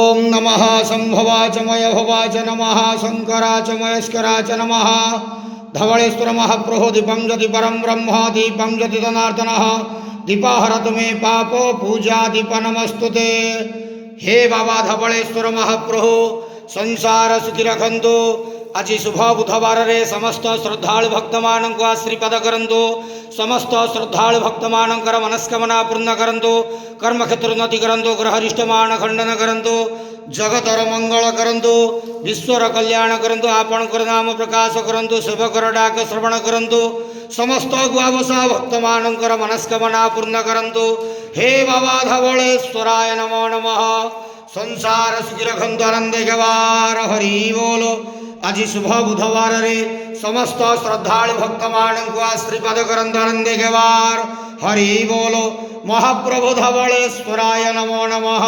ओम नमः संभवाच मयभवाच नमः शंकराच महेश्वराच नमः धवळेश्वर महाप्रभो दीपं ज्योति परम ब्रह्म दीपं ज्योति जनार्दनः दीपाहरतु मे पापो पूजा दीप नमस्तुते। हे बाबा धवळेश्वर महाप्रभु संसार सुखी रखंतु। आज शुभ बुधवार रे समस्त श्रद्धालु भक्त मान को आशीर्वाद करंतु। समस्त श्रद्धालु भक्त मानकर मनस्कामना पूर्ण करंतु। कर्म क्षेत्र उन्नति करंतु। ग्रहरिष्ट मान खंडन करंतु। जगतर मंगल करंतु। विश्वर कल्याण करंतु। आपणकर नाम प्रकाश करंतु। सेवकर डाक श्रवण करंतु। समस्त गुआवसा भक्त मानकर मनस्कामना पूर्ण करंतु। हे बाबा धवळेश्वराय नमो नमः। संसार सुखी रखंतु आनंद गवार हरि बोलो। आज शुभ बुधवार रे समस्त श्रद्धालु भक्त मान को आशीर्वाद करंतु आनंद गवार हरि बोलो। महाप्रभु धवळेश्वराय नमो नमः।